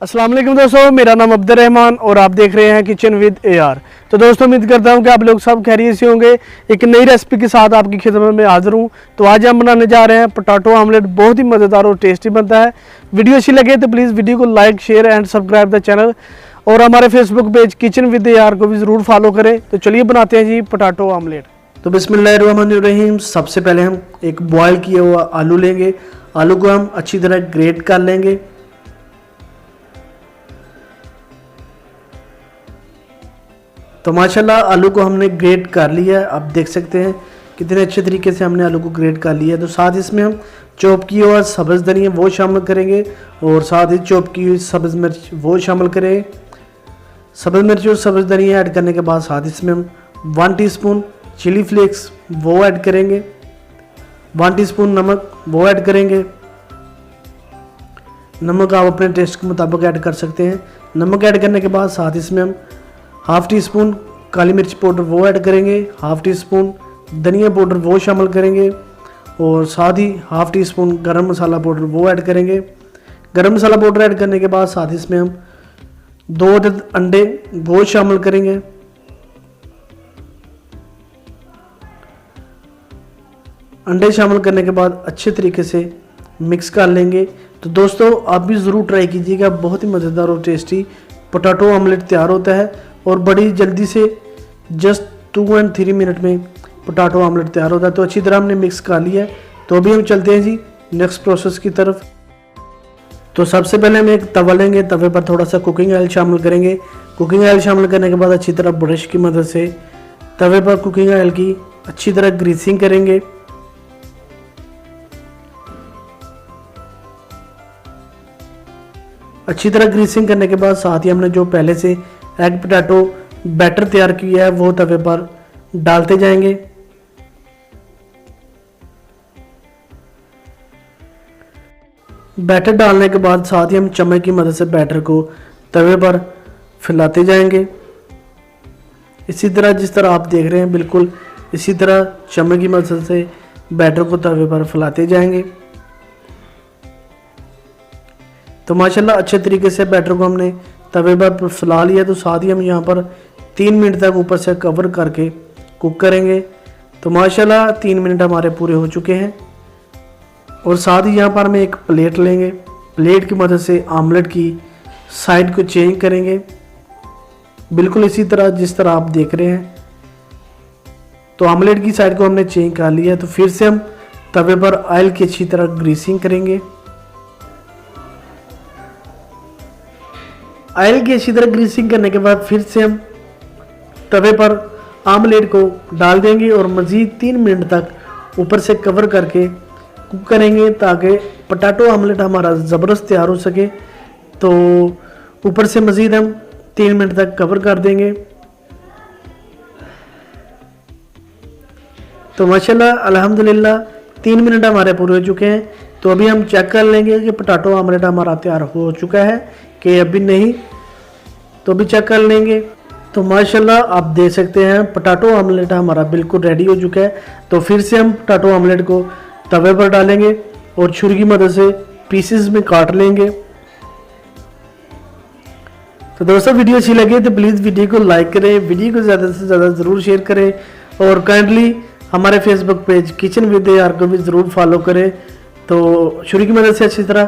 अस्सलाम वालेकुम दोस्तों, मेरा नाम अब्दुल रहमान और आप देख रहे हैं किचन विद AR। तो दोस्तों उम्मीद करता हूं कि आप लोग सब खैरियत से होंगे। एक नई रेसिपी के साथ आपकी खिदमत में हाजिर हूं। तो आज हम बनाने जा रहे हैं पोटैटो ऑमलेट। बहुत ही मज़ेदार और टेस्टी बनता है। वीडियो अच्छी लगे तो प्लीज़ वीडियो को like share and subscribe the channel और हमारे Facebook page kitchen with AR को भी ज़रूर फॉलो करें। तो चलिए बनाते हैं जी पोटैटो ऑमलेट। तो बिस्मिल्लाहिर्रहमानिर्रहीम। सबसे पहले हम एक बॉयल किया हुआ आलू लेंगे। आलू को हम अच्छी तरह ग्रेट कर लेंगे। तो माशाल्लाह आलू को हमने ग्रेट कर लिया है। आप देख सकते हैं कितने अच्छे तरीके से हमने आलू को ग्रेट कर लिया है। तो साथ इसमें हम चॉप की हुआ सब्ज़ धनिया वो शामिल करेंगे और साथ ही चॉप की हुई सब्ज़ मिर्च वो शामिल करेंगे। सब्ज़ मिर्च और सब्ज़ धनिया ऐड करने के बाद साथ इसमें हम 1 टीस्पून चिली फ्लेक्स वो ऐड करेंगे, 1 टीस्पून नमक वो ऐड करेंगे। नमक आप अपने टेस्ट के मुताबिक ऐड कर सकते हैं। नमक ऐड करने के बाद साथ इसमें हम 1/2 टीस्पून काली मिर्च पाउडर वो ऐड करेंगे, 1/2 टीस्पून धनिया पाउडर वो शामिल करेंगे और साथ ही 1/2 टीस्पून गरम मसाला पाउडर वो ऐड करेंगे। गरम मसाला पाउडर ऐड करने के बाद साथ इसमें हम 2 अंडे वो शामिल करेंगे। अंडे शामिल करने के बाद अच्छे तरीके से मिक्स कर लेंगे। तो दोस्तों आप भी ज़रूर ट्राई कीजिएगा। बहुत ही मज़ेदार और टेस्टी पोटैटो ऑमलेट तैयार होता है और बड़ी जल्दी से जस्ट 2 and 3 मिनट में पोटैटो ऑमलेट तैयार होता है। तो अच्छी तरह हमने मिक्स कर लिया है। तो अभी हम चलते हैं जी नेक्स्ट प्रोसेस की तरफ। तो सबसे पहले हम एक तवा लेंगे। तवे पर थोड़ा सा कुकिंग ऑयल शामिल करेंगे। कुकिंग ऑयल शामिल करने के बाद अच्छी तरह ब्रश की मदद से तवे पर कुकिंग ऑयल की अच्छी तरह ग्रीसिंग करेंगे। अच्छी तरह ग्रीसिंग करने के बाद साथ ही हमने जो पहले से एग पोटैटो बैटर तैयार किया है वो तवे पर डालते जाएंगे। बैटर डालने के बाद साथ ही हम चम्मच की मदद से बैटर को तवे पर फैलाते जाएंगे। इसी तरह जिस तरह आप देख रहे हैं बिल्कुल इसी तरह चम्मच की मदद से बैटर को तवे पर फैलाते जाएंगे। तो माशाल्लाह अच्छे तरीके से बैटर को हमने तवे पर फैला लिया। तो साथ ही हम यहाँ पर 3 मिनट तक ऊपर से कवर करके कुक करेंगे। तो माशाल्लाह 3 मिनट हमारे पूरे हो चुके हैं और साथ ही यहाँ पर हम एक प्लेट लेंगे। प्लेट की मदद से आमलेट की साइड को चेंज करेंगे बिल्कुल इसी तरह जिस तरह आप देख रहे हैं। तो आमलेट की साइड को हमने चेंज कर लिया। तो फिर से हम तवे पर ऑयल की अच्छी तरह ग्रीसिंग करेंगे। ऑयल की अच्छी तरह ग्रीसिंग करने के बाद फिर से हम तवे पर आमलेट को डाल देंगे और मज़ीद 3 मिनट तक ऊपर से कवर करके कुक करेंगे ताकि पोटैटो आमलेट हमारा ज़बरदस्त तैयार हो सके। तो ऊपर से मज़ीद हम 3 मिनट तक कवर कर देंगे। तो माशाल्लाह अल्हम्दुलिल्लाह 3 मिनट हमारे पूरे हो चुके हैं। तो अभी हम चेक कर लेंगे कि पोटैटो आमलेट हमारा तैयार हो चुका है कि अभी नहीं। तो अभी चेक कर लेंगे। तो माशाल्लाह आप देख सकते हैं पोटैटो आमलेट हमारा बिल्कुल रेडी हो चुका है। तो फिर से हम पोटैटो आमलेट को तवे पर डालेंगे और छुरी की मदद से पीसेस में काट लेंगे। तो दोस्तों वीडियो अच्छी लगे तो प्लीज़ वीडियो को लाइक करें, वीडियो को ज़्यादा से ज़्यादा ज़रूर शेयर करें और काइंडली हमारे Facebook page kitchen with AR को भी ज़रूर फॉलो करें। तो छुरी की मदद से अच्छी तरह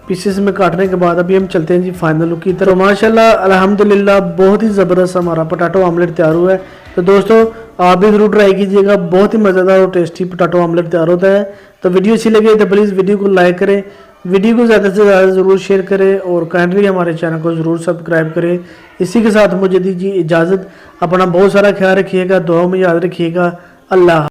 पीसेस में काटने के बाद अभी हम चलते हैं जी फाइनल लुक की तरफ। तो माशाल्लाह अल्हम्दुलिल्लाह बहुत ही ज़बरदस्त हमारा पोटैटो ऑमलेट तैयार हुआ है। तो दोस्तों आप भी ज़रूर ट्राई कीजिएगा। बहुत ही मज़ेदार और टेस्टी पोटैटो ऑमलेट तैयार होता है। तो वीडियो अच्छी लगे तो प्लीज़ वीडियो को लाइक करें, वीडियो को ज़्यादा से ज़्यादा ज़रूर शेयर करें और काइंडली हमारे चैनल को ज़रूर सब्सक्राइब करें। इसी के साथ मुझे दीजिए इजाज़त। अपना बहुत सारा ख्याल रखिएगा, दुआ में याद रखिएगा। अल्लाह।